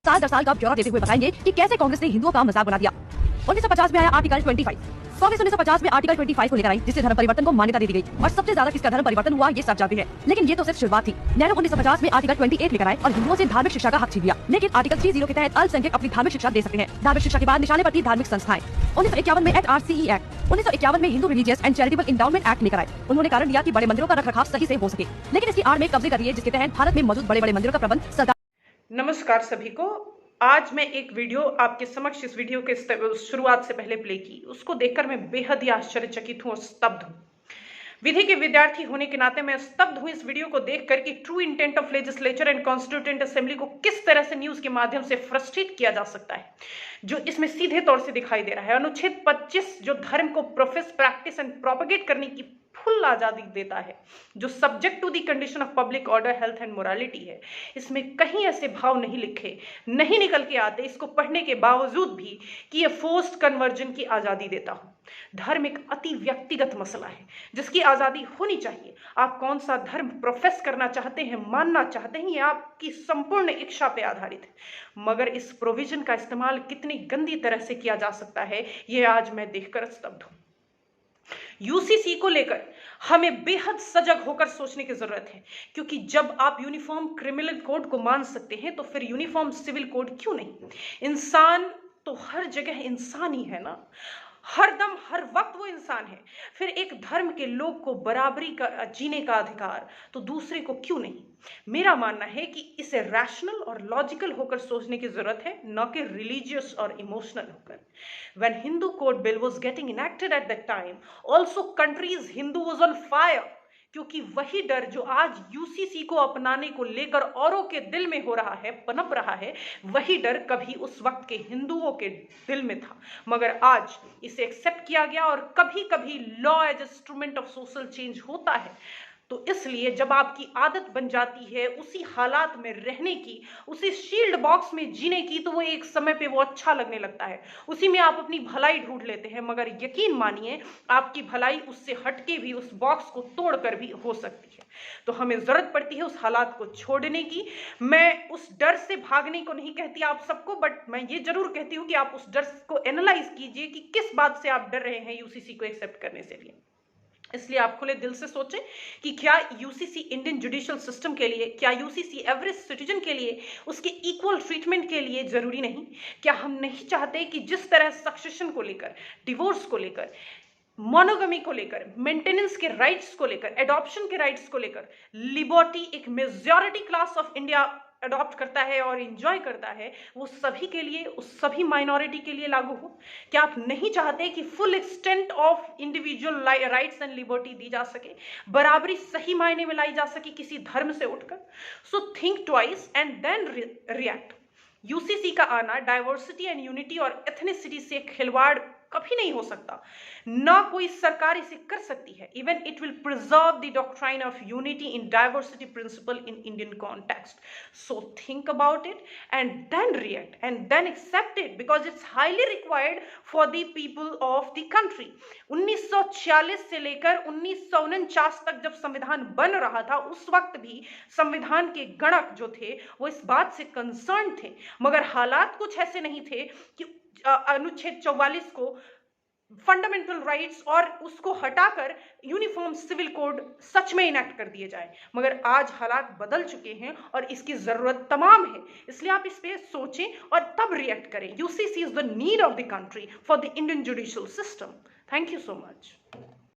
साल दर साल का ब्यौरा देते हुए बताएंगे कि कैसे कांग्रेस ने हिंदुओं का मजाक बना दिया। 1950 में आया आर्टिकल 25। कांग्रेस 1950 में आर्टिकल 25 को लेकर आई, जिससे धर्म परिवर्तन को मान्यता दे दी गई और सबसे ज्यादा किसका धर्म परिवर्तन हुआ ये सब जानते हैं। लेकिन ये तो सिर्फ शुरुआत थी। नेहरू 1950 में आर्टिकल 28 लेकर आए और हिंदुओं से धार्मिक शिक्षा का हक छीन लिया। लेकिन आर्टिकल 30 के तहत अल्पसंख्यक अपनी धार्मिक शिक्षा दे सकते हैं। धार्मिक शिक्षा के बाद निशाने पर थी धार्मिक संस्थाएं। 1951 में HRCE एक्ट, 1951 में Hindu religious and charitable endowment act लेकर आए। उन्होंने कारण दिया कि बड़े मंदिरों का रखरखाव सही से हो सके, लेकिन इसकी आड़ में कब्जे कर लिए, जिसके तहत भारत में मौजूद बड़े बड़े मंदिरों का प्रबंध सरकार। नमस्कार सभी को। आज मैं एक वीडियो आपके समक्ष इस वीडियो के शुरुआत से पहले प्ले की, उसको देखकर मैं बेहद ही आश्चर्यचकित हूँ और स्तब्ध हूँ। विधि के विद्यार्थी होने के नाते मैं स्तब्ध हूँ इस वीडियो को देखकर कि true intent of legislature and constituent assembly को किस तरह से न्यूज के माध्यम से फ्रस्ट्रेट किया जा सकता है, जो इसमें सीधे तौर से दिखाई दे रहा है। अनुच्छेद 25 जो धर्म को प्रोफेस, प्रैक्टिस एंड प्रोपेगेट करने की फुल आजादी देता है, जो subject to the condition of public order, health and morality है, इसमें कहीं ऐसे भाव नहीं लिखे, नहीं निकल के आते इसको पढ़ने के बावजूद भी कि ये फोर्स्ड कन्वर्जन की आजादी देता हूं। धर्म एक अति व्यक्तिगत मसला है जिसकी आजादी होनी चाहिए। आप कौन सा धर्म प्रोफेस करना चाहते हैं, मानना चाहते हैं, ये आपकी संपूर्ण इच्छा पे आधारित है। मगर इस प्रोविजन का इस्तेमाल कितनी गंदी तरह से किया जा सकता है, ये आज मैं देखकर स्तब्ध हूं। यूसीसी को लेकर हमें बेहद सजग होकर सोचने की जरूरत है, क्योंकि जब आप यूनिफॉर्म क्रिमिनल कोड को मान सकते हैं तो फिर यूनिफॉर्म सिविल कोड क्यों नहीं। इंसान तो हर जगह इंसान ही है ना, हर दम हर वक्त वो इंसान है। फिर एक धर्म के लोग को बराबरी का जीने का अधिकार तो दूसरे को क्यों नहीं। मेरा मानना है कि इसे रैशनल और लॉजिकल होकर सोचने की जरूरत है, न कि रिलीजियस और इमोशनल होकर। When Hindu Code Bill was getting enacted at that time, also country's Hindu was on fire, क्योंकि वही डर जो आज यूसीसी को अपनाने को लेकर औरों के दिल में हो रहा है, पनप रहा है, वही डर कभी उस वक्त के हिंदुओं के दिल में था। मगर आज इसे एक्सेप्ट किया गया और कभी कभी law as instrument of social change होता है। तो इसलिए जब आपकी आदत बन जाती है उसी हालात में रहने की, उसी शील्ड बॉक्स में जीने की, तो वो एक समय पे वो अच्छा लगने लगता है, उसी में आप अपनी भलाई ढूंढ लेते हैं। मगर यकीन मानिए आपकी भलाई उससे हटके भी, उस बॉक्स को तोड़कर भी हो सकती है। तो हमें जरूरत पड़ती है उस हालात को छोड़ने की। मैं उस डर से भागने को नहीं कहती आप सबको, बट मैं ये जरूर कहती हूँ कि आप उस डर को एनालाइज कीजिए कि किस बात से आप डर रहे हैं यूसीसी को एक्सेप्ट करने से लिए। इसलिए आप खुले दिल से सोचें कि क्या यूसीसी इंडियन जुडिशियल सिस्टम के लिए, क्या यूसीसी एवरेज सिटीजन के लिए, उसके इक्वल ट्रीटमेंट के लिए जरूरी नहीं। क्या हम नहीं चाहते कि जिस तरह सक्सेशन को लेकर, डिवोर्स को लेकर, मोनोगमी को लेकर, मेंटेनेंस के राइट्स को लेकर, एडॉप्शन के राइट्स को लेकर लिबर्टी एक majority class of India adopt करता है और एंजॉय करता है, वो सभी के लिए, उस सभी माइनॉरिटी के लिए लागू हो। क्या आप नहीं चाहते कि full extent of individual rights and liberty दी जा सके, बराबरी सही मायने में लाई जा सके किसी धर्म से उठकर। So think twice and then react. UCC का आना डाइवर्सिटी एंड यूनिटी और एथनिसिटी से खिलवाड़ कभी नहीं हो सकता, ना कोई सरकार इसे कर सकती है। Even it will preserve the doctrine of unity in diversity principle in Indian context. So think about it and then react and then accept it, because it's highly required for the people of the country. 1946 से लेकर 1949 तक जब संविधान बन रहा था, उस वक्त भी संविधान के गणक जो थे वो इस बात से कंसर्न थे, मगर हालात कुछ ऐसे नहीं थे कि अनुच्छेद 44 को, फंडामेंटल राइट्स और उसको हटाकर यूनिफॉर्म सिविल कोड सच में इनैक्ट कर दिए जाए। मगर आज हालात बदल चुके हैं और इसकी जरूरत तमाम है। इसलिए आप इस पे सोचें और तब रिएक्ट करें। UCC is the need of the country for the Indian judicial system. Thank you so much.